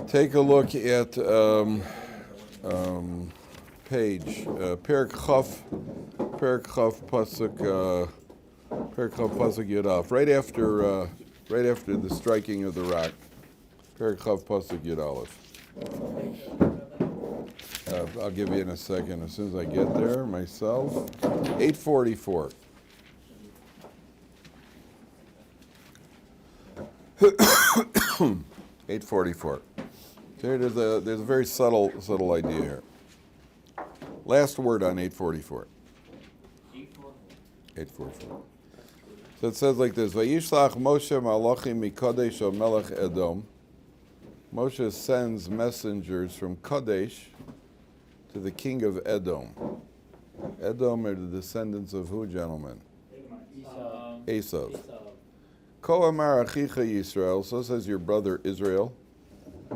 Take a look at page Perik Chaf Pasuk Yudaf. Right after the striking of the rock. Perik Chaf Pasuk Yud Aleph. I'll give you in a second as soon as I get there myself. 844. $844. There's a very subtle idea here. Last word on 844. 844. So it says like this: Vayishlach Moshe malachim mikadesh o melech Edom. Moshe sends messengers from Kadesh to the king of Edom. Edom are the descendants of who, gentlemen? Esav. Ko amar achicha Yisrael, so says your brother Israel.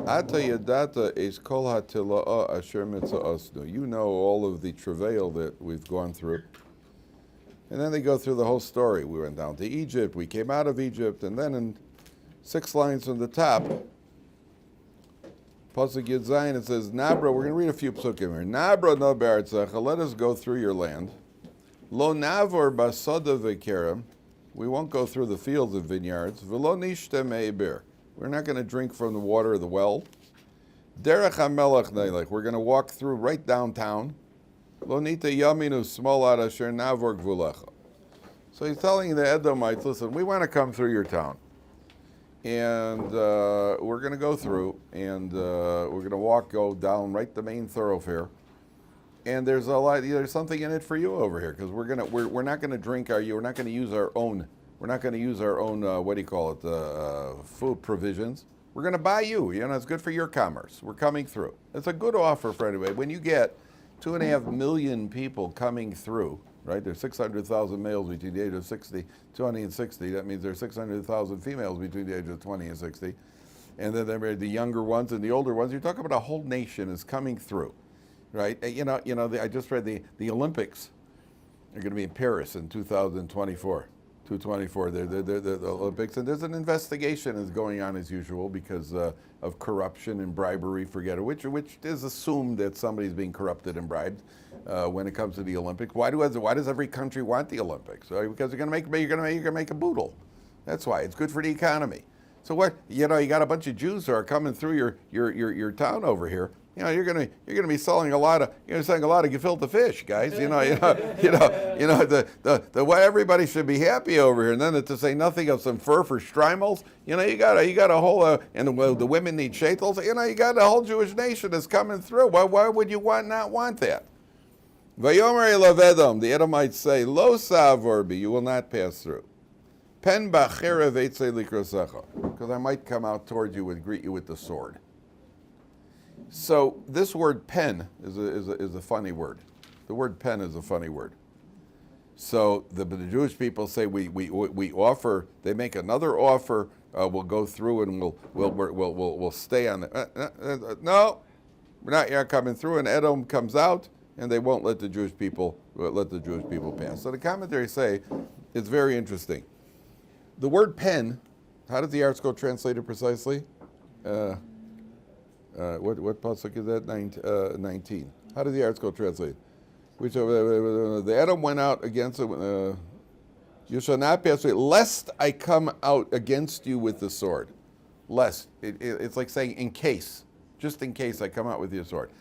Ata yadata es kol hatila'a asher mitza'asnu. You know all of the travail that we've gone through. And then they go through the whole story. We went down to Egypt, we came out of Egypt, and then in 6 lines from the top, Pasuk Yud Zayin, it says, Nabra, we're going to read a few psukim here. Nabra no be'artzecha, let us go through your land. Lo navor basada v'kerem, we won't go through the fields of vineyards. V'lo nishte me'eber, we're not going to drink from the water of the well. Derech hamelech neilech, we're going to walk through right downtown. Lo nita yaminu smol ad asher navor gvulecha. So he's telling the Edomites, listen, we want to come through your town. And we're going to go through, and we're going to go down right the main thoroughfare. And there's something in it for you over here, because we're not going to drink we're not going to use our own food provisions. We're going to buy you. It's good for your commerce. We're coming through. It's a good offer for anybody. When you get 2.5 million people coming through, right? There's 600,000 males between the age of 20 and 60. That means there's 600,000 females between the age of 20 and 60. And then there are the younger ones and the older ones. You're talking about a whole nation is coming through, right? I just read the Olympics are going to be in Paris in 2024. 224, the Olympics, and there's an investigation is going on as usual because of corruption and bribery, which is assumed that somebody's being corrupted and bribed when it comes to the Olympics. Why does every country want the Olympics? Because you're gonna make a boodle. That's why it's good for the economy. So what? You got a bunch of Jews who are coming through your town over here. You're gonna be selling a lot of gefilte fish, guys. The way everybody should be happy over here, and then to say nothing of some fur for streimels. You got a whole and the women need shaitels. You got a whole Jewish nation that's coming through. Why would you not want that? Vayomer elav Edom, the Edomites say, Lo savorbi, you will not pass through. Pen b'cherev eitzei likrosecha, because I might come out towards you and greet you with the sword. So this word pen is a funny word. The word pen is a funny word. So the Jewish people say we offer. They make another offer. We'll go through and we'll stay on. No, we're not yet coming through. And Edom comes out, and they won't let the Jewish people pass. So the commentaries say it's very interesting. The word pen. How does the article translate it precisely? What pasuk is that? 19. How does the article translate? Which the Edom went out against it. You shall not pass away, lest I come out against you with the sword. Lest it's like saying in case, just in case I come out with your sword.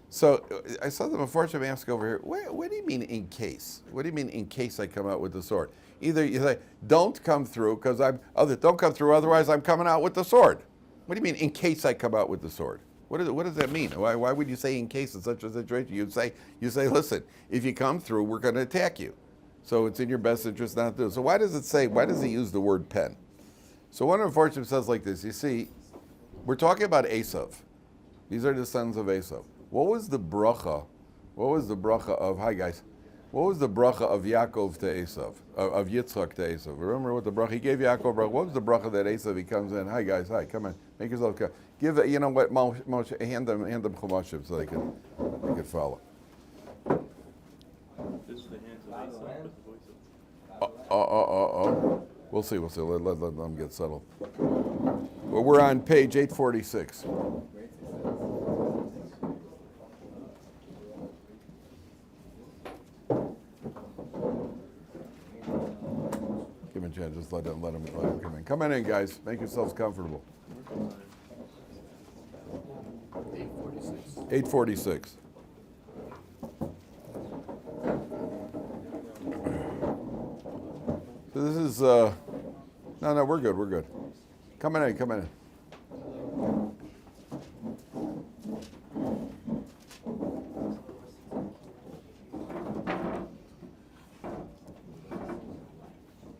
So I saw the Mefarshim ask over here. What do you mean in case? What do you mean in case I come out with the sword? Either you say don't come through don't come through, otherwise I'm coming out with the sword. What do you mean, in case I come out with the sword? What does that mean? Why would you say in case in such a situation? You say, listen, if you come through, we're going to attack you. So it's in your best interest not to do. So why does he use the word pen? So one of the Mefarshim says like this, you see, we're talking about Esav. These are the sons of Esav. What was the bracha of, hi guys, what was the bracha of Yaakov to Esav, of Yitzchak to Esav? Remember what the bracha, he gave Yaakov bracha. What was the bracha that Esav, he comes in, hi guys, hi, come on, make yourself come. Give it, Moshe, hand them chumashim so they can follow. This is the hands of Esav with the voice of... We'll see, let them get settled. Well, we're on page 846. Give him a chance. Just let him come in. Come on in, guys. Make yourselves comfortable. 8:46. So this is no, we're good. Come on in.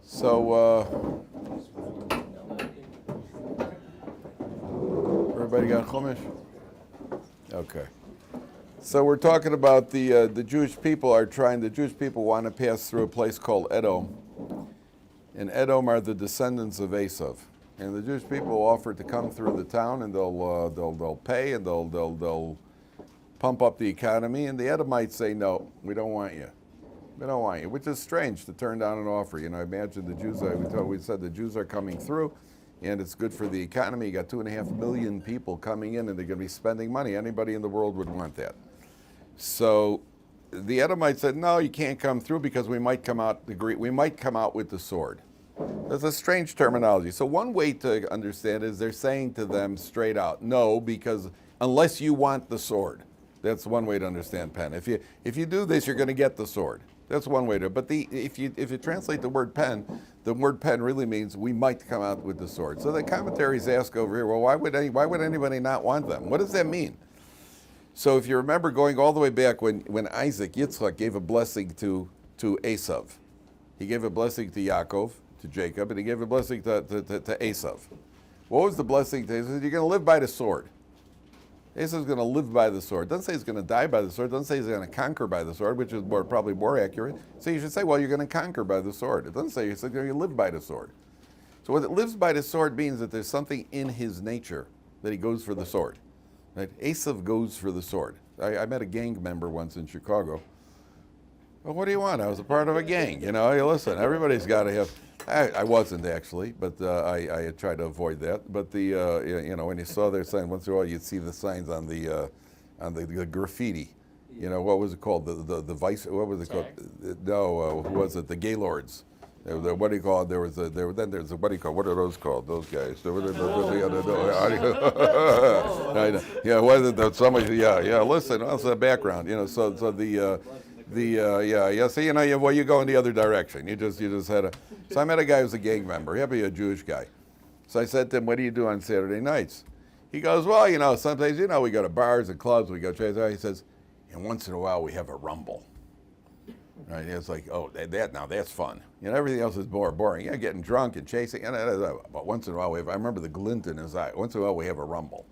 So, everybody got Chumash? Okay. So we're talking about the Jewish people the Jewish people want to pass through a place called Edom. And Edom are the descendants of Esav. And the Jewish people offer to come through the town, and they'll pay, and they'll pump up the economy. And the Edomites say, no, we don't want you. We don't want you, which is strange to turn down an offer. You know, imagine the Jews, we said the Jews are coming through, and it's good for the economy. You got 2.5 million people coming in, and they're going to be spending money. Anybody in the world would want that. So the Edomites said, no, you can't come through because we might come out with the sword. That's a strange terminology. So one way to understand is they're saying to them straight out, no, because unless you want the sword. That's one way to understand pen. If you do this, you're going to get the sword. That's one way to. But if you translate the word pen really means we might come out with the sword. So the commentaries ask over here, well, why would anybody not want them? What does that mean? So if you remember going all the way back when Yitzchak gave a blessing to Esav, he gave a blessing to Yaakov, to Jacob, and he gave a blessing to Esav. What was the blessing to Esav? He said, you're going to live by the sword. Esav's going to live by the sword. It doesn't say he's going to die by the sword. It doesn't say he's going to conquer by the sword, which is probably more accurate. So you should say, well, you're going to conquer by the sword. It doesn't say you're going to live by the sword. So what it lives by the sword means that there's something in his nature that he goes for the sword. Right? Esav goes for the sword. I met a gang member once in Chicago. Well, what do you want? I was a part of a gang. You know, listen, everybody's got to have. I wasn't actually, but I tried to avoid that. But when you saw their sign, once in a while you'd see the signs on the graffiti. You know, what was it called? The vice. What was it called? No, who was it? The Gaylords. What do you call it? There's what do you call? What are those called? Those guys. Yeah, wasn't that somebody? Yeah. Listen, what's the background? You know, so the. So you go in the other direction. You just had a. So I met a guy who's a gang member. He had to be a Jewish guy. So I said to him, "What do you do on Saturday nights?" He goes, "Well, sometimes we go to bars and clubs. We go chase out." He says, "And once in a while we have a rumble." Right? It's like, oh, that's fun. Everything else is more boring. Yeah, getting drunk and chasing. But once in a while I remember the glint in his eye. Once in a while we have a rumble.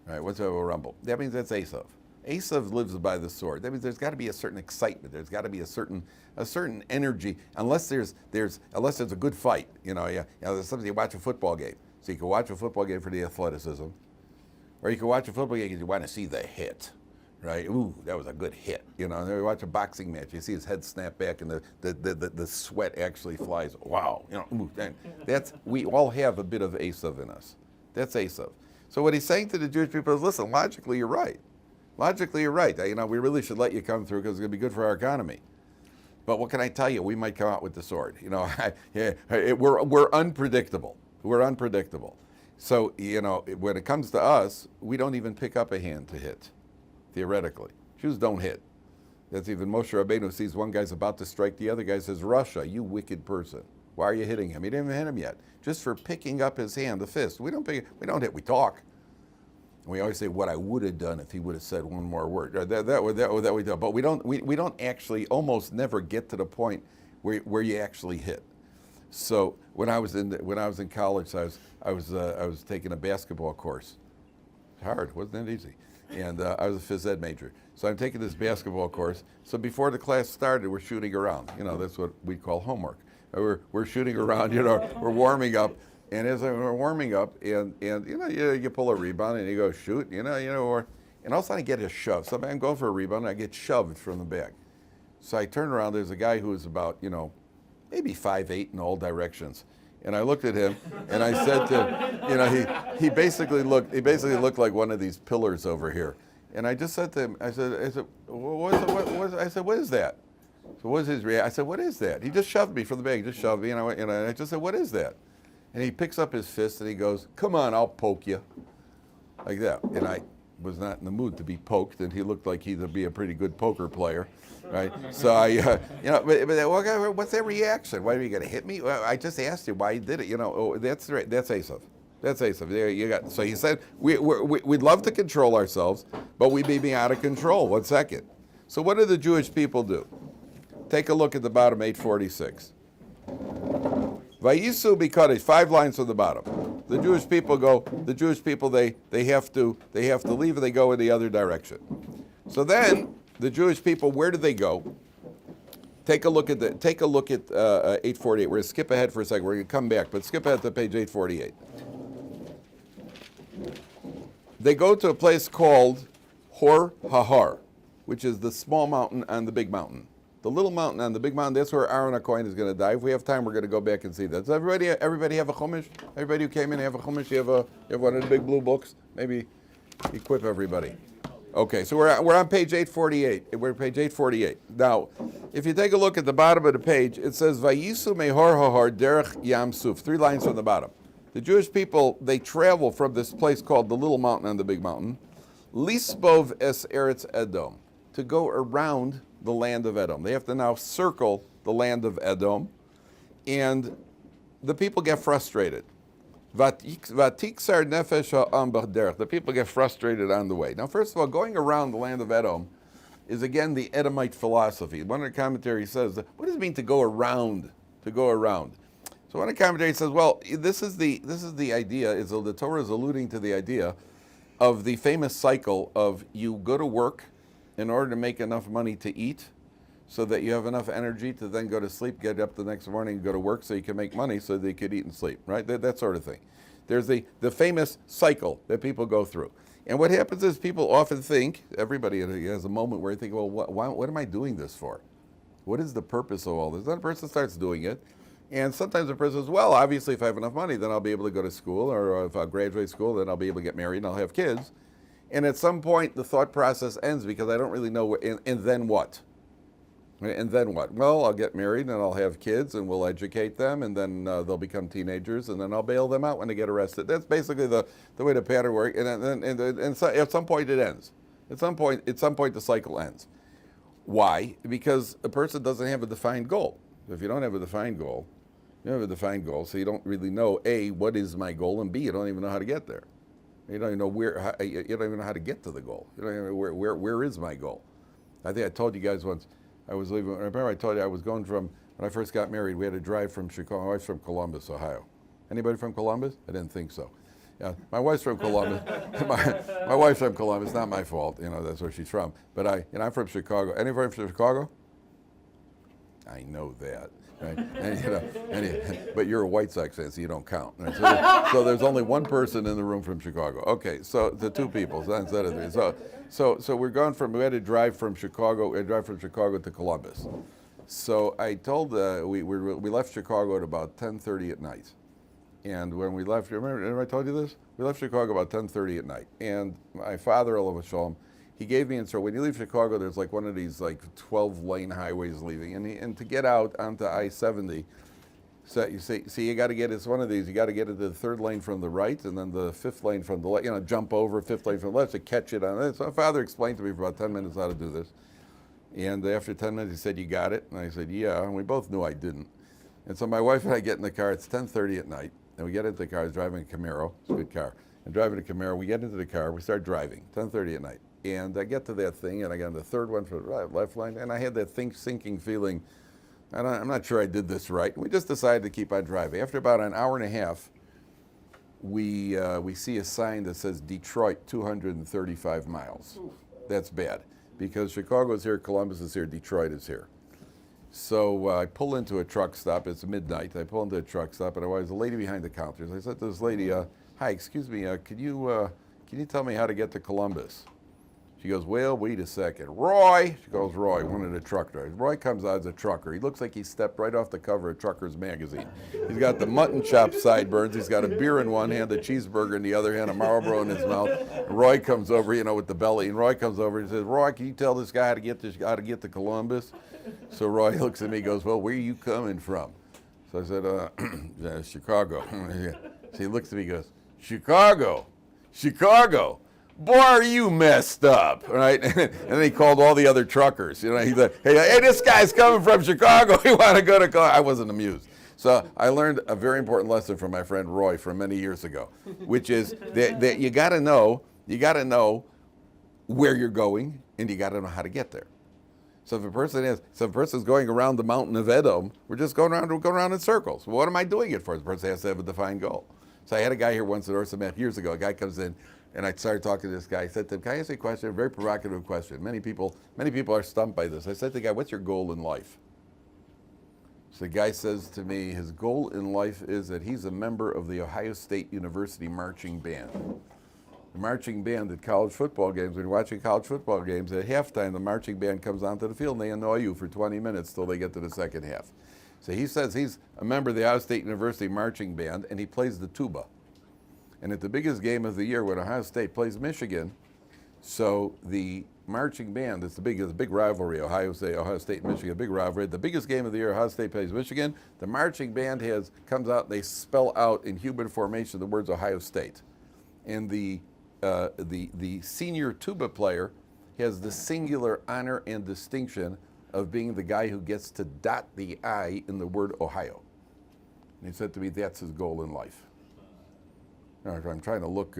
Right? Once in a while a rumble. That means that's Esav. Esav lives by the sword. That means there's got to be a certain excitement. There's got to be a certain energy, unless there's a good fight. There's something you watch a football game. So you can watch a football game for the athleticism, or you can watch a football game because you want to see the hit, right? Ooh, that was a good hit. And then you watch a boxing match. You see his head snap back, and the sweat actually flies. Wow, ooh, we all have a bit of Esav in us. That's Esav. So what he's saying to the Jewish people is, listen, logically you're right. Logically, you're right. We really should let you come through because it's going to be good for our economy. But what can I tell you? We might come out with the sword. We're unpredictable. We're unpredictable. So, when it comes to us, we don't even pick up a hand to hit, theoretically. Jews don't hit. That's even Moshe Rabbeinu sees one guy's about to strike the other guy, says, Russia, you wicked person. Why are you hitting him? He didn't even hit him yet. Just for picking up his hand, the fist. We don't hit, we talk. We always say what I would have done if he would have said one more word. That we do. But we don't actually almost never get to the point where you actually hit. So when I was in college, I was taking a basketball course. Hard, wasn't that easy? And I was a phys ed major. So I'm taking this basketball course. So before the class started, we're shooting around. That's what we call homework. We're shooting around. We're warming up. And as we're warming up, and you pull a rebound and you go shoot, and all of a sudden I get a shove. So I'm going for a rebound and I get shoved from the back. So I turn around. There's a guy who's about maybe 5'8" in all directions, And I looked at him, and I said to, he basically looked like one of these pillars over here. And I just said to him, I said, what is that? So what is his reaction? I said, what is that? He just shoved me from the bag. He just shoved me, and I just said, what is that? And he picks up his fist and he goes, come on, I'll poke you. Like that. And I was not in the mood to be poked, and he looked like he'd be a pretty good poker player, right? So I, what's that reaction? Why are you going to hit me? Well, I just asked you why you did it. That's right. That's Esav. That's Esav. There you got. So he said, we'd love to control ourselves, but we may be out of control. 1 second. So what do the Jewish people do? Take a look at the bottom, 846. Vayisu bikadesh, 5 lines from the bottom. The Jewish people they have to leave, and they go in the other direction. So then the Jewish people, where do they go? Take a look at 848. We're going to skip ahead for a second. We're going to come back, but skip ahead to page 848. They go to a place called Hor Hahar, which is the small mountain on the big mountain. The little mountain on the big mountain, that's where Aaron HaKohen is going to die. If we have time, we're going to go back and see that. Does everybody have a chumash? Everybody who came in have a chumash? You have one of the big blue books? Maybe equip everybody. Okay, so we're on page 848. We're on page 848. Now, if you take a look at the bottom of the page, it says, Vayisu mehor hahar derech yam suf. 3 lines from the bottom. The Jewish people, they travel from this place called the little mountain on the big mountain, Lisbov es Eretz Edom, to go around the land of Edom. They have to now circle the land of Edom, and the people get frustrated. Vatiksar nefesh ha'am b'derech. The people get frustrated on the way. Now, first of all, going around the land of Edom is again the Edomite philosophy. One of the commentaries says, what does it mean to go around? To go around. So one of the commentaries says, well, this is the idea. The Torah is alluding to the idea of the famous cycle of you go to work in order to make enough money to eat, so that you have enough energy to then go to sleep, get up the next morning and go to work so you can make money so that you could eat and sleep, right? That sort of thing. There's the famous cycle that people go through. And what happens is people often think, everybody has a moment where they think, well, what am I doing this for? What is the purpose of all this? Then a person starts doing it. And sometimes a person says, well, obviously if I have enough money, then I'll be able to go to school, or if I graduate school, then I'll be able to get married and I'll have kids. And at some point, the thought process ends because I don't really know, and then what? And then what? Well, I'll get married and I'll have kids and we'll educate them, and then they'll become teenagers, and then I'll bail them out when they get arrested. That's basically the way the pattern works. And so at some point it ends. At some point the cycle ends. Why? Because a person doesn't have a defined goal. If you don't have a defined goal, so you don't really know, A, what is my goal, and B, you don't even know how to get there. You don't even know you don't even know how to get to the goal. You don't even know where is my goal. I think I told you guys once, I was leaving, remember I told you I was going from, when I first got married, we had to drive from Chicago. My wife's from Columbus, Ohio. Anybody from Columbus? I didn't think so. Yeah, my wife's from Columbus. my wife's from Columbus, not my fault, that's where she's from. But I'm from Chicago. Anybody from Chicago? I know that. Right? But you're a White Sox fan, so you don't count. Right? So there's only one person in the room from Chicago. Okay, so the 2 people instead of 3. So we had to drive from Chicago. We had to drive from Chicago to Columbus. So I told we left Chicago at about 10:30 at night, and when we left, remember I told you this? We left Chicago about 10:30 at night, and my father, Olav Shalom, he gave me, and so when you leave Chicago, there's like one of these like 12-lane highways leaving, and to get out onto I-70, so you see, you got to get, it's one of these, you got to get into the 3rd lane from the right, and then the 5th lane from the left, jump over 5th lane from the left to catch it on it. So my father explained to me for about 10 minutes how to do this, and after 10 minutes he said, you got it? And I said, yeah, and we both knew I didn't. And so my wife and I get in the car, it's 10:30 at night, and we get into the car, I was driving a Camaro, it's a good car, and driving a Camaro, we get into the car, we start driving, 10:30 at night. And I get to that thing, and I got on the 3rd one from the left lane, and I had that sinking feeling, I'm not sure I did this right. We just decided to keep on driving. After about an hour and a half, we see a sign that says Detroit 235 miles. Oof. That's bad, because Chicago is here, Columbus is here, Detroit is here. So I pull into a truck stop. It's midnight. I pull into a truck stop, and there was a lady behind the counter. So I said to this lady, hi, excuse me, can you tell me how to get to Columbus? She goes, well, wait a second. Roy, she goes, Roy, one of the truck drivers. Roy comes out as a trucker. He looks like he stepped right off the cover of Truckers Magazine. He's got the mutton chop sideburns. He's got a beer in one hand, a cheeseburger in the other hand, a Marlboro in his mouth. And Roy comes over, with the belly. And Roy comes over and says, Roy, can you tell this guy how to get to Columbus? So Roy looks at me and goes, well, where are you coming from? So I said, Chicago. So he looks at me and goes, Chicago. Boy, are you messed up, right? And then he called all the other truckers. He's like, hey, this guy's coming from Chicago. We want to go to Columbus. I wasn't amused. So I learned a very important lesson from my friend Roy from many years ago, which is that you got to know where you're going, and you got to know how to get there. So if a person's going around the mountain of Edom, we're just going around in circles. Well, what am I doing it for? The person has to have a defined goal. So I had a guy here once at Ohr Somayach years ago. A guy comes in, and I started talking to this guy. I said to him, can I ask you a question? A very provocative question. Many people are stumped by this. I said to the guy, what's your goal in life? So the guy says to me, his goal in life is that he's a member of the Ohio State University marching band. The marching band at college football games, when you're watching college football games, at halftime, the marching band comes onto the field and they annoy you for 20 minutes till they get to the second half. So he says he's a member of the Ohio State University marching band and he plays the tuba. And at the biggest game of the year when Ohio State plays Michigan, so the marching band, it's a big rivalry, Ohio State and Michigan, big rivalry. The biggest game of the year, Ohio State plays Michigan. The marching band comes out and they spell out in human formation the words Ohio State. And the senior tuba player has the singular honor and distinction of being the guy who gets to dot the I in the word Ohio. And he said to me, that's his goal in life. I'm trying to look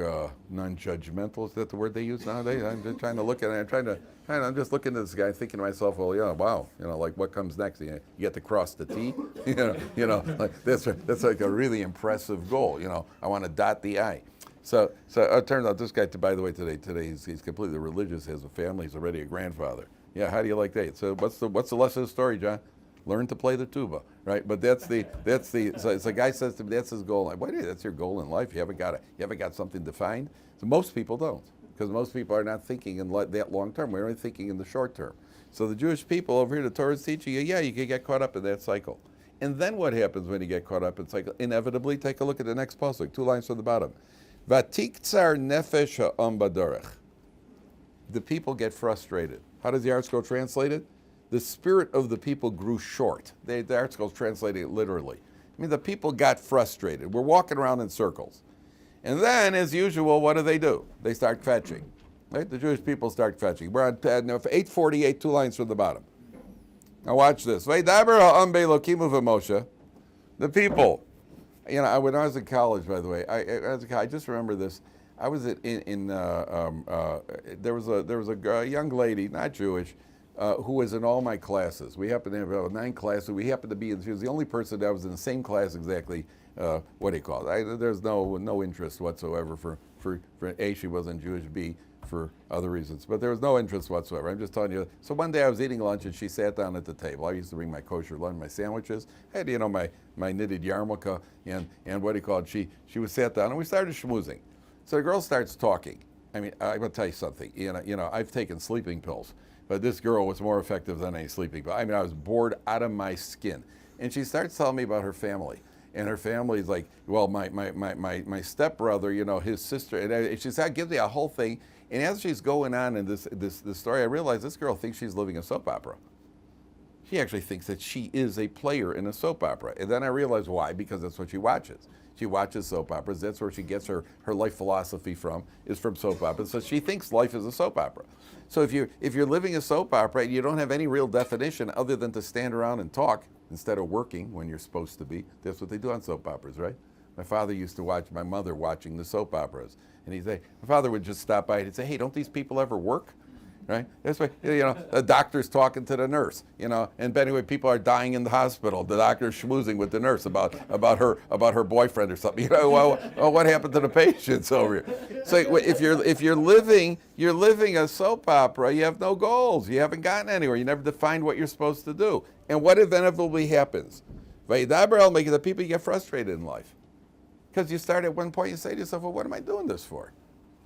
non-judgmental. Is that the word they use nowadays? I'm just trying to look at it. I'm just looking at this guy, thinking to myself, well, yeah, wow, like what comes next? You get to cross the T, like that's like a really impressive goal. I want to dot the I. So it turns out this guy, by the way, today he's completely religious. He has a family. He's already a grandfather. Yeah, how do you like that? So what's the lesson of the story, John? Learn to play the tuba, right? But so the guy says to me, that's his goal. Why? That's your goal in life. You haven't got something defined. So most people don't, because most people are not thinking in that long term. We're only thinking in the short term. So the Jewish people over here, the Torah is teaching you, you can get caught up in that cycle. And then what happens when you get caught up in cycle? Inevitably, take a look at the next pasuk, 2 lines from the bottom. Vatiktsar nefesh ha'am badorech. The people get frustrated. How does the article translate it? The spirit of the people grew short. The article is translating it literally. I mean, the people got frustrated. We're walking around in circles. And then, as usual, what do? They start fetching. Right? The Jewish people start fetching. We're on 848, 2 lines from the bottom. Now watch this. Vaydaber ha'am be'elokim u'v'Moshe. The people. When I was in college, by the way, I just remember this. I was there was a young lady, not Jewish, who was in all my classes. We happened to have 9 classes. We happened to be she was the only person that was in the same class exactly. What do you call it? There's no interest whatsoever for A, she wasn't Jewish, B, for other reasons. But there was no interest whatsoever. I'm just telling you. So one day I was eating lunch and she sat down at the table. I used to bring my kosher lunch, my sandwiches. I had, my knitted yarmulke and what do you call it? She was sat down and we started schmoozing. So the girl starts talking. I mean, I'm gonna tell you something. I've taken sleeping pills, but this girl was more effective than any sleeping pill. I mean, I was bored out of my skin. And she starts telling me about her family. And her family's like, well, my stepbrother, his sister, and she gives me a whole thing. And as she's going on in this story, I realize this girl thinks she's living a soap opera. She actually thinks that she is a player in a soap opera. And then I realize why, because that's what she watches. She watches soap operas. That's where she gets her life philosophy from, is from soap operas. So she thinks life is a soap opera. So if you're living a soap opera and you don't have any real definition other than to stand around and talk instead of working when you're supposed to be, that's what they do on soap operas, right? My father used to watch my mother watching the soap operas. And my father would just stop by and he'd say, hey, don't these people ever work? Right? That's why, the doctor's talking to the nurse, and anyway, people are dying in the hospital. The doctor's schmoozing with the nurse about her boyfriend or something. Well, what happened to the patients over here? So if you're living a soap opera, you have no goals. You haven't gotten anywhere. You never defined what you're supposed to do. And what inevitably happens? Making the people get frustrated in life. Because you start at one point, you say to yourself, well, what am I doing this for?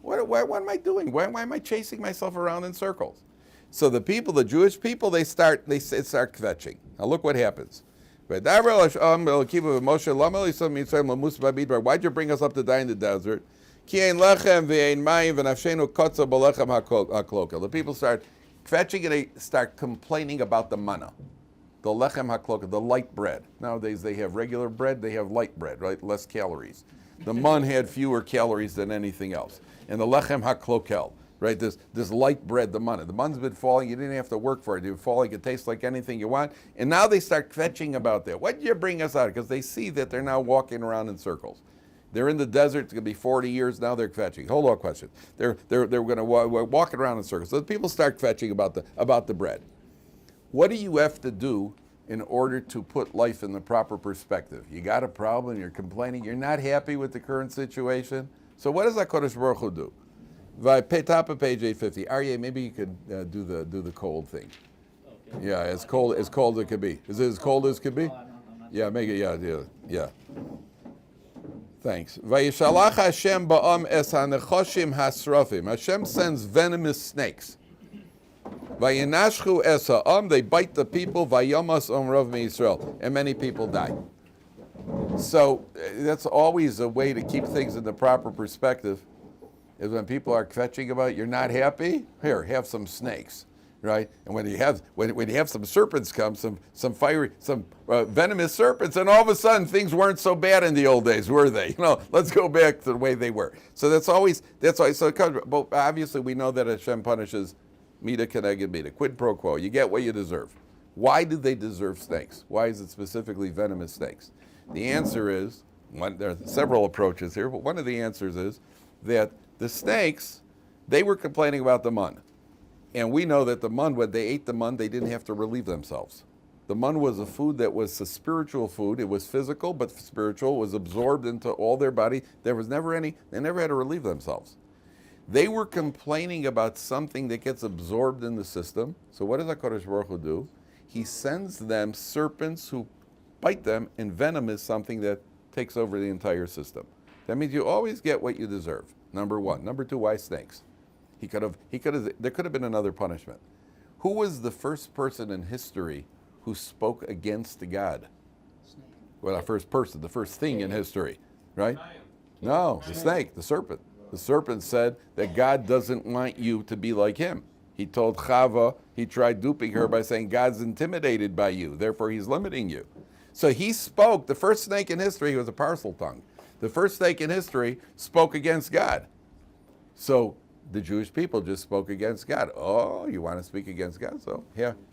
What am I doing? Why am I chasing myself around in circles? So the Jewish people, they start kvetching. Now look what happens. Why'd you bring us up to die in the desert? The people start kvetching and they start complaining about the manna, the lechem hakloka, the light bread. Nowadays they have regular bread, they have light bread, right? Less calories. The man had fewer calories than anything else. And the lechem haklokel, right? This light bread, the manna. The manna's been falling, you didn't have to work for it. It would fall, it could taste like anything you want. And now they start kvetching about that. Why did you bring us out? Because they see that they're now walking around in circles. They're in the desert, it's going to be 40 years, now they're kvetching. Hold on, question. They're going to walk around in circles. So the people start kvetching about the bread. What do you have to do in order to put life in the proper perspective? You got a problem, you're complaining, you're not happy with the current situation. So what does HaKadosh Baruch Hu do? Top of page 850. Aryeh, maybe you could do the cold thing. Okay. Yeah, as cold as it could be. Is it as cold as it could be? Yeah, make it, yeah. Thanks. Vayishalach Hashem ba'am es hanechoshim hasrofim. Hashem sends venomous snakes. Vayinashchu es ha'am, they bite the people. Vayomas omrov meYisrael, and many people die. So that's always a way to keep things in the proper perspective. Is when people are kvetching about it, you're not happy. Here, have some snakes, right? And when you have some serpents come, some venomous serpents, and all of a sudden things weren't so bad in the old days, were they? Let's go back to the way they were. So that's why. So it comes, but obviously we know that Hashem punishes mida keneged mida, quid pro quo. You get what you deserve. Why do they deserve snakes? Why is it specifically venomous snakes? The answer is there are several approaches here, but one of the answers is that the snakes, they were complaining about the mun. And we know that the mun, when they ate the mun, they didn't have to relieve themselves. The mun was a food that was a spiritual food. It was physical, but spiritual. It was absorbed into all their body. They never had to relieve themselves. They were complaining about something that gets absorbed in the system. So what does HaKadosh Baruch Hu do? He sends them serpents who bite them, and venom is something that takes over the entire system. That means you always get what you deserve. Number one. Number two, why snakes? There could have been another punishment. Who was the first person in history who spoke against God? Snake. Well, the first thing in history, right? No, the snake, the serpent. The serpent said that God doesn't want you to be like him. He told Chava, he tried duping her by saying God's intimidated by you, therefore he's limiting you. So he spoke, the first snake in history, he was a parcel tongue. The first snake in history spoke against God. So the Jewish people just spoke against God. Oh, you want to speak against God? So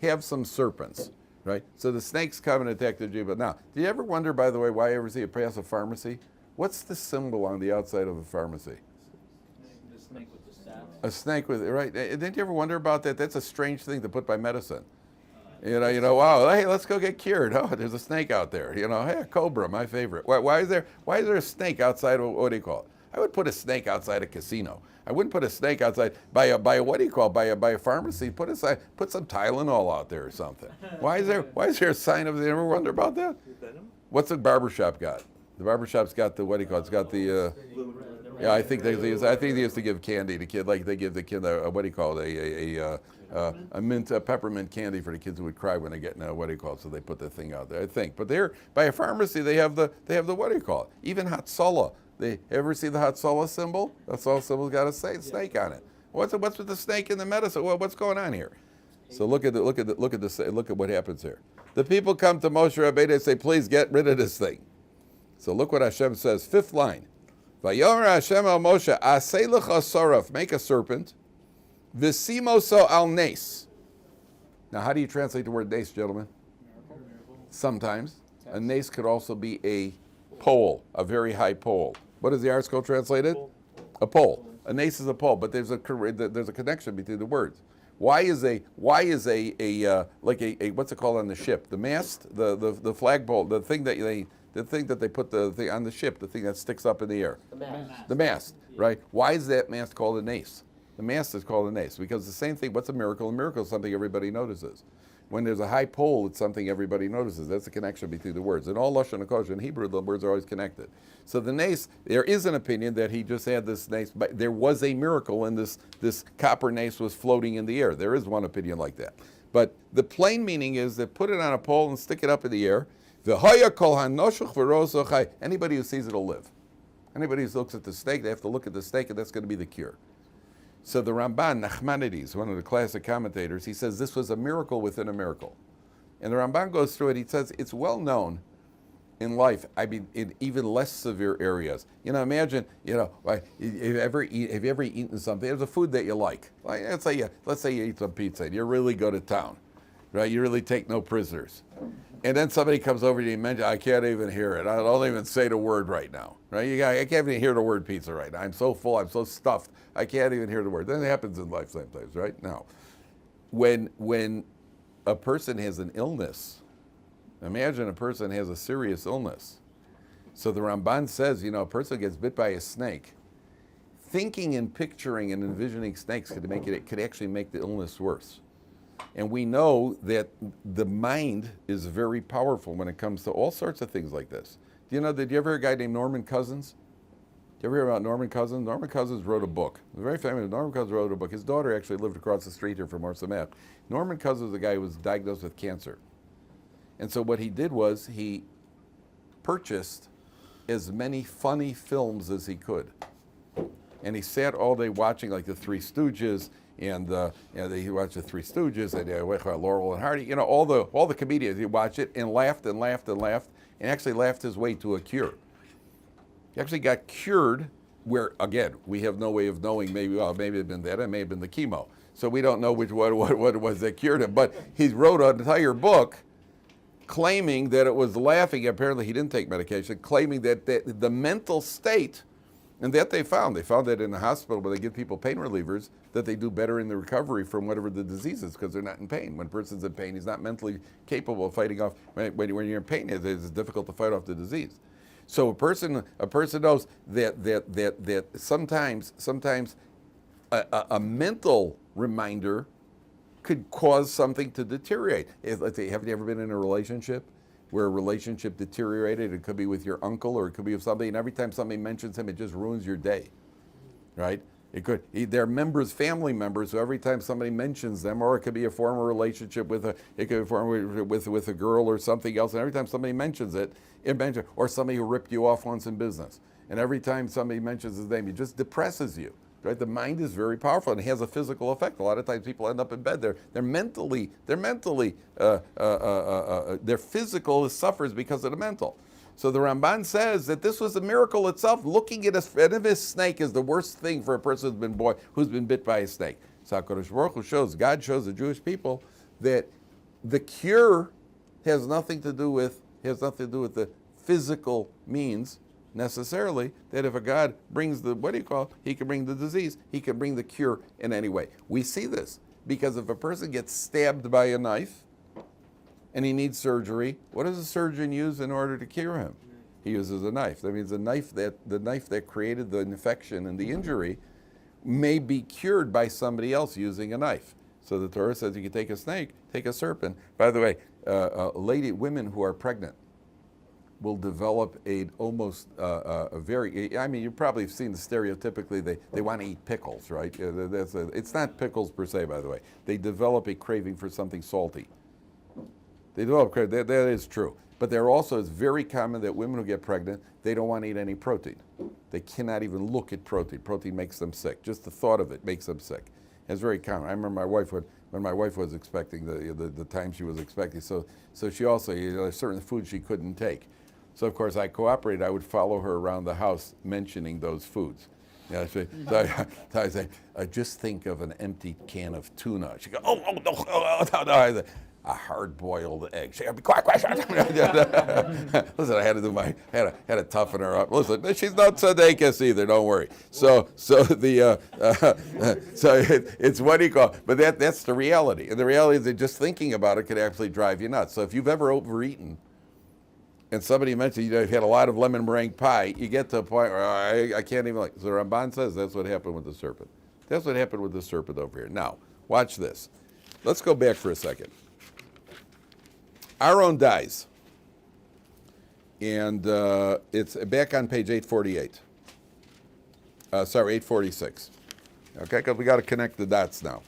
have some serpents, right? So the snakes come and attack the Jew. But now, do you ever wonder, by the way, why you ever see a pass of pharmacy? What's the symbol on the outside of a pharmacy? The snake with the staff. A snake with, right? Didn't you ever wonder about that? That's a strange thing to put by medicine. Wow, hey, let's go get cured. Oh, there's a snake out there. Hey, a cobra, my favorite. Why is there a snake outside of, what do you call it? I would put a snake outside a casino. I wouldn't put a snake outside by a pharmacy. Put some Tylenol out there or something. Why is there a sign of, you ever wonder about that? What's the barbershop got? The barbershop's got the, what do you call it? It's got the, yeah, I think they used to give candy to kids, like they give the kid what do you call it? A peppermint candy for the kids who would cry when they get what do you call it? So they put the thing out there, I think. But there, by a pharmacy, they have the what do you call it? Even Hatzalah. They ever see the Hatzalah symbol? The Hatzalah symbol's got a snake on it. What's with the snake in the medicine? Well, what's going on here? So look at what happens here. The people come to Moshe Rabbeinu and say, please get rid of this thing. So look what Hashem says, 5th line. Vayomer Hashem el Moshe, aseh lecha saraf, make a serpent, v'simoso al nes. Now, how do you translate the word nes, gentlemen? Sometimes. A nes could also be a pole, a very high pole. What is the article translated? A pole. A nes is a pole, but there's a connection between the words. Why is a what's it called on the ship? The mast, the flagpole, the thing that they put the thing on the ship, the thing that sticks up in the air. The mast, right? Why is that mast called a nes? The mast is called a nes because the same thing. What's a miracle? A miracle is something everybody notices. When there's a high pole, it's something everybody notices. That's the connection between the words. In all Lashon HaKodesh, in Hebrew, the words are always connected. So the nace, there is an opinion that he just had this nace, but there was a miracle and this copper nace was floating in the air. There is one opinion like that. But the plain meaning is that put it on a pole and stick it up in the air. Anybody who sees it will live. Anybody who looks at the snake, they have to look at the snake, and that's going to be the cure. So the Ramban, Nachmanides, one of the classic commentators, he says this was a miracle within a miracle. And the Ramban goes through it. He says it's well known in life, I mean, in even less severe areas. Imagine, have you ever eaten something? There's a food that you like. Let's say you eat some pizza and you really go to town, right? You really take no prisoners. And then somebody comes over to you and mentions, I can't even hear it. I don't even say the word right now, right? I can't even hear the word pizza right now. I'm so full, I'm so stuffed, I can't even hear the word. That happens in life sometimes, right? Now, when a person has an illness, imagine a person has a serious illness. So the Ramban says, a person gets bit by a snake. Thinking and picturing and envisioning snakes could actually make the illness worse. And we know that the mind is very powerful when it comes to all sorts of things like this. Did you ever hear a guy named Norman Cousins? Did you ever hear about Norman Cousins? Norman Cousins wrote a book. It was very famous. Norman Cousins wrote a book. His daughter actually lived across the street here from Ohr Somayach. Norman Cousins was a guy who was diagnosed with cancer. And so what he did was he purchased as many funny films as he could. And he sat all day watching like the Three Stooges, and he watched the Three Stooges and Laurel and Hardy, all the comedians. He watched it and laughed and laughed and laughed, and actually laughed his way to a cure. He actually got cured, where again we have no way of knowing. Maybe it had been that, it may have been the chemo. So we don't know what it was that cured him. But he wrote an entire book claiming that it was laughing. Apparently he didn't take medication, claiming that the mental state. And that they found that in the hospital where they give people pain relievers, that they do better in the recovery from whatever the disease is because they're not in pain. When a person's in pain, he's not mentally capable of fighting off. When you're in pain, it's difficult to fight off the disease. So a person knows that sometimes a mental reminder could cause something to deteriorate. Let's say, have you ever been in a relationship where a relationship deteriorated? It could be with your uncle, or it could be with somebody, and every time somebody mentions him, it just ruins your day, right? They're family members, so every time somebody mentions them, or it could be a former relationship with a girl or something else, and every time somebody mentions it mentions, or somebody who ripped you off once in business, and every time somebody mentions his name, it just depresses you. Right? The mind is very powerful and it has a physical effect. A lot of times people end up in bed. Their physical suffers because of the mental. So the Ramban says that this was a miracle itself. Looking at a venomous snake is the worst thing for a person who's been bit by a snake. So HaKadosh Baruch Hu God shows the Jewish people that the cure has nothing to do with the physical means necessarily, that if a God brings he can bring the disease, he can bring the cure in any way. We see this because if a person gets stabbed by a knife and he needs surgery, what does a surgeon use in order to cure him? He uses a knife. That means the knife that created the infection and the injury may be cured by somebody else using a knife. So the Torah says you can take a snake, take a serpent. By the way, women who are pregnant will develop you probably have seen the stereotypically, they want to eat pickles, right? It's not pickles per se, by the way. They develop a craving for something salty. That is true. But there also is very common that women who get pregnant, they don't want to eat any protein. They cannot even look at protein. Protein makes them sick. Just the thought of it makes them sick. It's very common. I remember my wife when my wife was expecting, the time she was expecting. So she also, there's certain foods she couldn't take. So, of course, I cooperated. I would follow her around the house mentioning those foods. So I say, just think of an empty can of tuna. She goes, no. A hard-boiled egg. She goes, be quiet. Listen, I had to toughen her up. Listen, she's not tzaddikas either. Don't worry. So it's what do you call? But that's the reality. And the reality is that just thinking about it could actually drive you nuts. So if you've ever overeaten, and somebody mentioned you've had a lot of lemon meringue pie, you get to a point where I can't even So Ramban says that's what happened with the serpent. That's what happened with the serpent over here. Now, watch this. Let's go back for a second. Aaron dies. And it's back on page 848. 846. Okay, because we got to connect the dots now.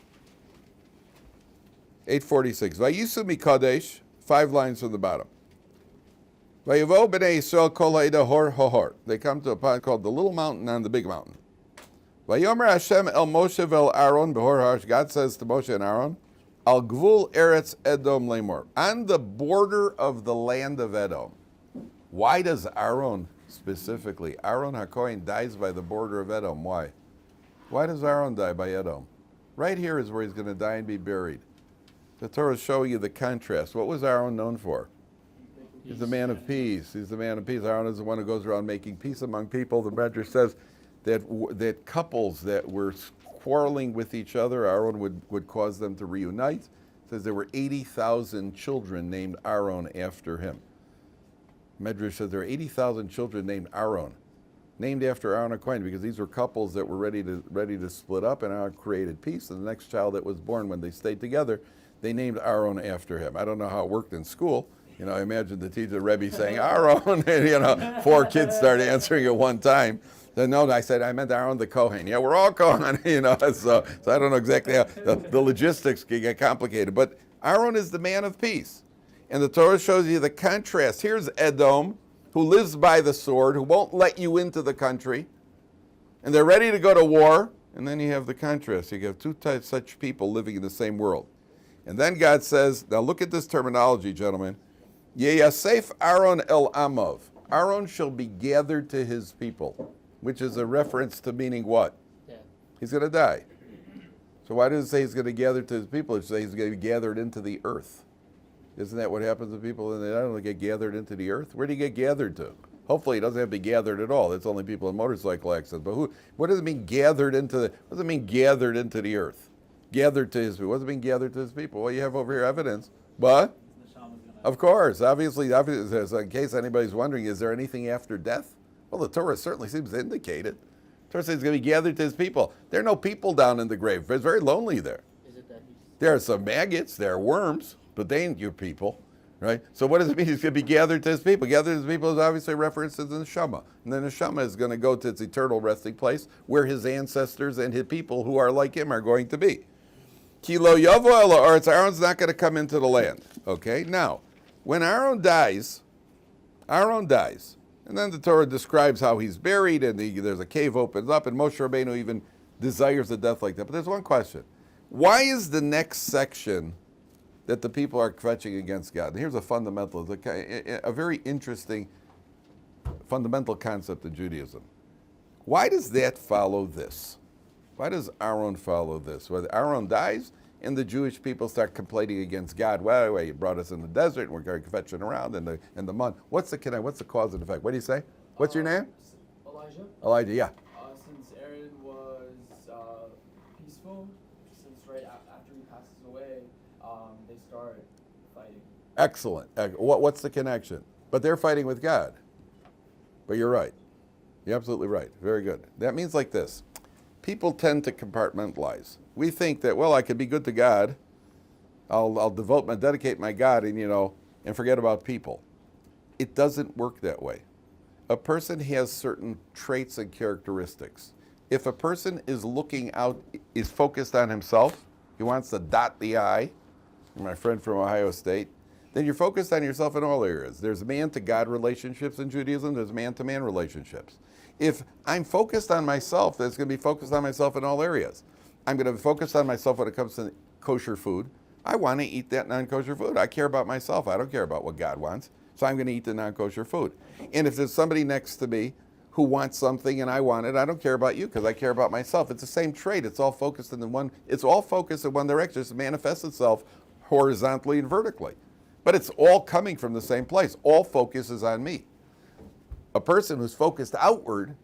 846. Vayisu mikadesh, 5 lines from the bottom. Vayavo b'nei Yisrael kol ha'eda hor hor. They come to a point called the little mountain on the big mountain. Vayomer Hashem el Moshe vel Aaron b'hor har. God says to Moshe and Aaron, al gvul eretz Edom lemor. On the border of the land of Edom. Why does Aaron specifically, Aaron HaKohen dies by the border of Edom? Why? Why does Aaron die by Edom? Right here is where he's going to die and be buried. The Torah is showing you the contrast. What was Aaron known for? He's the man of peace. He's the man of peace. Aaron is the one who goes around making peace among people. The Medrash says that couples that were quarreling with each other, Aaron would cause them to reunite. It says there were 80,000 children named Aaron after him. Medrash says there are 80,000 children named Aaron, named after Aaron HaKohen, because these were couples that were ready to split up, and Aaron created peace. And the next child that was born, when they stayed together, they named Aaron after him. I don't know how it worked in school. I imagine the teacher, Rabbi, saying Aaron, and 4 kids start answering at one time. Then no, I said I meant Aaron the Kohen. Yeah, we're all Kohen, So I don't know exactly how the logistics can get complicated. But Aaron is the man of peace. And the Torah shows you the contrast. Here's Edom, who lives by the sword, who won't let you into the country, and they're ready to go to war. And then you have the contrast. You have 2 types such people living in the same world. And then God says, now look at this terminology, gentlemen. Yeyasef Aaron el Amav. Aaron shall be gathered to his people, which is a reference to meaning what? Yeah. He's going to die. So why does it say he's going to gather to his people? It says he's going to be gathered into the earth. Isn't that what happens to people in the Edom? They get gathered into the earth? Where do you get gathered to? Hopefully he doesn't have to be gathered at all. It's only people in motorcycle accidents. But what does it mean gathered into what does it mean gathered into the earth? Gathered to his people. What does it mean gathered to his people? Well, you have over here evidence. But of course, obviously, in case anybody's wondering, is there anything after death? Well, the Torah certainly seems to indicate it. The Torah says he's going to be gathered to his people. There are no people down in the grave. It's very lonely there. Is it that there are some maggots, there are worms, but they ain't your people, right? So what does it mean he's going to be gathered to his people? Gathered to his people is obviously referenced to the Neshama. And the Neshama is going to go to its eternal resting place where his ancestors and his people who are like him are going to be. Kilo Yovo Ela Aretz, Aaron's not going to come into the land. Okay, now, when Aaron dies, and then the Torah describes how he's buried, and there's a cave opens up, and Moshe Rabbeinu even desires a death like that. But there's one question. Why is the next section that the people are kvetching against God? And here's a fundamental, a very interesting fundamental concept in Judaism. Why does that follow this? Why does Aaron follow this? When Aaron dies, and the Jewish people start complaining against God. Well, you brought us in the desert, and we're going fetching around in the mud. What's the cause and effect? What do you say? What's your name? Elijah. Elijah, yeah. Since Aaron was peaceful, since right after he passes away, they start fighting. Excellent. What's the connection? But they're fighting with God. But you're right. You're absolutely right. Very good. That means like this. People tend to compartmentalize. We think that, well, I could be good to God. I'll dedicate my God, and forget about people. It doesn't work that way. A person has certain traits and characteristics. If a person is looking out, is focused on himself, he wants to dot the I, my friend from Ohio State, then you're focused on yourself in all areas. There's man-to-God relationships in Judaism. There's man-to-man relationships. If I'm focused on myself, that's going to be focused on myself in all areas. I'm going to be focused on myself when it comes to kosher food. I want to eat that non-kosher food. I care about myself. I don't care about what God wants. So I'm going to eat the non-kosher food. And if there's somebody next to me who wants something and I want it, I don't care about you because I care about myself. It's the same trait. It's all focused in one direction. It manifests itself horizontally and vertically. But it's all coming from the same place. All focus is on me. A person who's focused outward,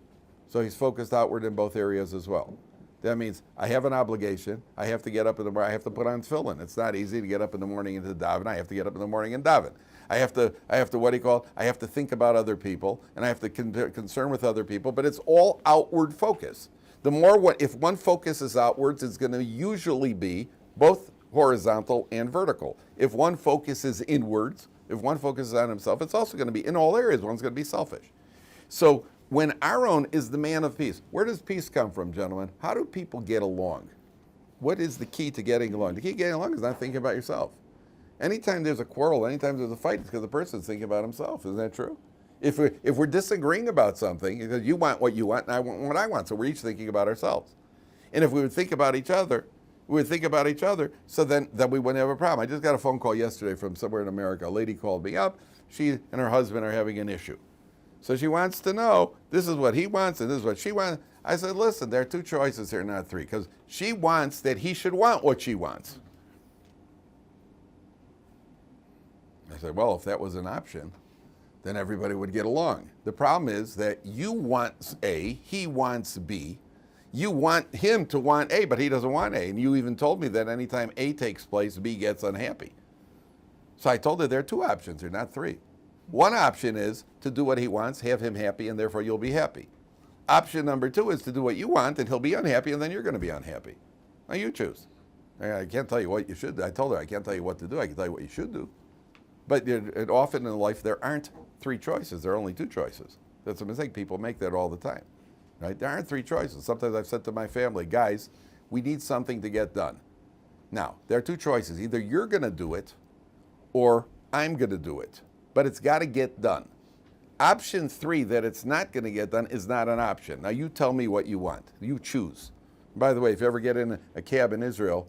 so he's focused outward in both areas as well. That means I have an obligation. I have to get up in the morning. I have to put on tefillin. It's not easy to get up in the morning and to daven. I have to get up in the morning and daven. I have to I have to think about other people, and I have to concern with other people, but it's all outward focus. If one focus is outwards, it's going to usually be both horizontal and vertical. If one focus is inwards, If one focuses on himself, it's also going to be, in all areas, one's going to be selfish. So when Aaron is the man of peace, where does peace come from, gentlemen? How do people get along? What is the key to getting along? The key to getting along is not thinking about yourself. Anytime there's a quarrel, anytime there's a fight, it's because the person's thinking about himself. Isn't that true? If we're disagreeing about something, because you want what you want and I want what I want, so we're each thinking about ourselves. And if we would think about each other, so then we wouldn't have a problem. I just got a phone call yesterday from somewhere in America. A lady called me up. She and her husband are having an issue. So she wants to know, this is what he wants and this is what she wants. I said, listen, there are two choices here, not three, because she wants that he should want what she wants. I said, well, if that was an option, then everybody would get along. The problem is that you want A, he wants B. You want him to want A, but he doesn't want A. And you even told me that anytime A takes place, B gets unhappy. So I told her there are two options here, not three. One option is to do what he wants, have him happy, and therefore you'll be happy. Option number two is to do what you want, and he'll be unhappy, and then you're going to be unhappy. Now you choose. I can't tell you what you should do. I told her I can't tell you what to do. I can tell you what you should do. But often in life there aren't three choices. There are only two choices. That's a mistake. People make that all the time. Right? There aren't three choices. Sometimes I've said to my family, guys, we need something to get done. Now, there are two choices. Either you're going to do it or I'm going to do it. But it's got to get done. Option three, that it's not going to get done, is not an option. Now, you tell me what you want. You choose. By the way, if you ever get in a cab in Israel,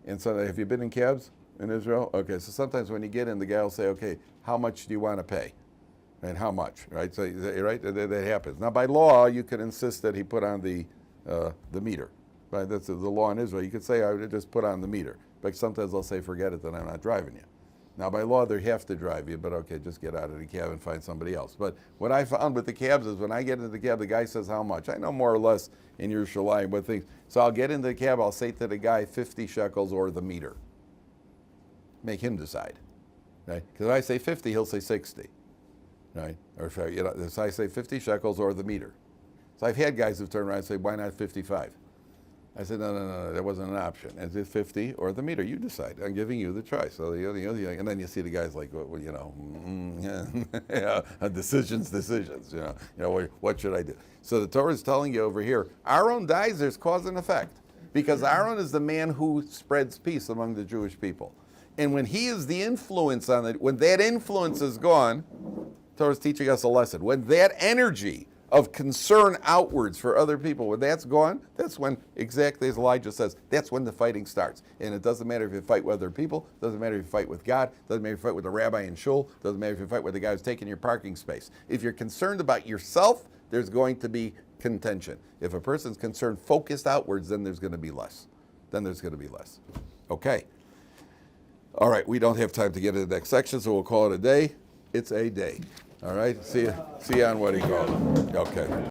and so have you been in cabs in Israel? Okay, so sometimes when you get in, the guy will say, okay, how much do you want to pay? And how much, right? So, right, that happens. Now, by law, you can insist that he put on the meter. Right? That's the law in Israel. You could say, I would just put on the meter. But sometimes they'll say, forget it, then I'm not driving you. Now, by law, they have to drive you, but okay, just get out of the cab and find somebody else. But what I found with the cabs is when I get into the cab, the guy says how much. I know more or less in Yerushalayim what things. So I'll get into the cab, I'll say to the guy, 50 shekels or the meter. Make him decide. Right? Because if I say 50, he'll say 60. Right? Or if I say 50 shekels or the meter. So I've had guys who've turned around and say, why not 55? I said, no, that wasn't an option. Is it 50 or the meter? You decide. I'm giving you the choice. So and then you see the guys like, well, decisions. What should I do? So the Torah is telling you over here, Aaron dies, there's cause and effect. Because Aaron is the man who spreads peace among the Jewish people. And when he is the influence on it, when that influence is gone, the Torah is teaching us a lesson. When that energy of concern outwards for other people, when that's gone, that's when, exactly as Elijah says, that's when the fighting starts. And it doesn't matter if you fight with other people, doesn't matter if you fight with God, doesn't matter if you fight with the rabbi in shul, doesn't matter if you fight with the guy who's taking your parking space. If you're concerned about yourself, there's going to be contention. If a person's concerned focused outwards, then there's going to be less. Okay. All right, we don't have time to get to the next section, so we'll call it a day. It's a day. All right, see you on what he called. Okay.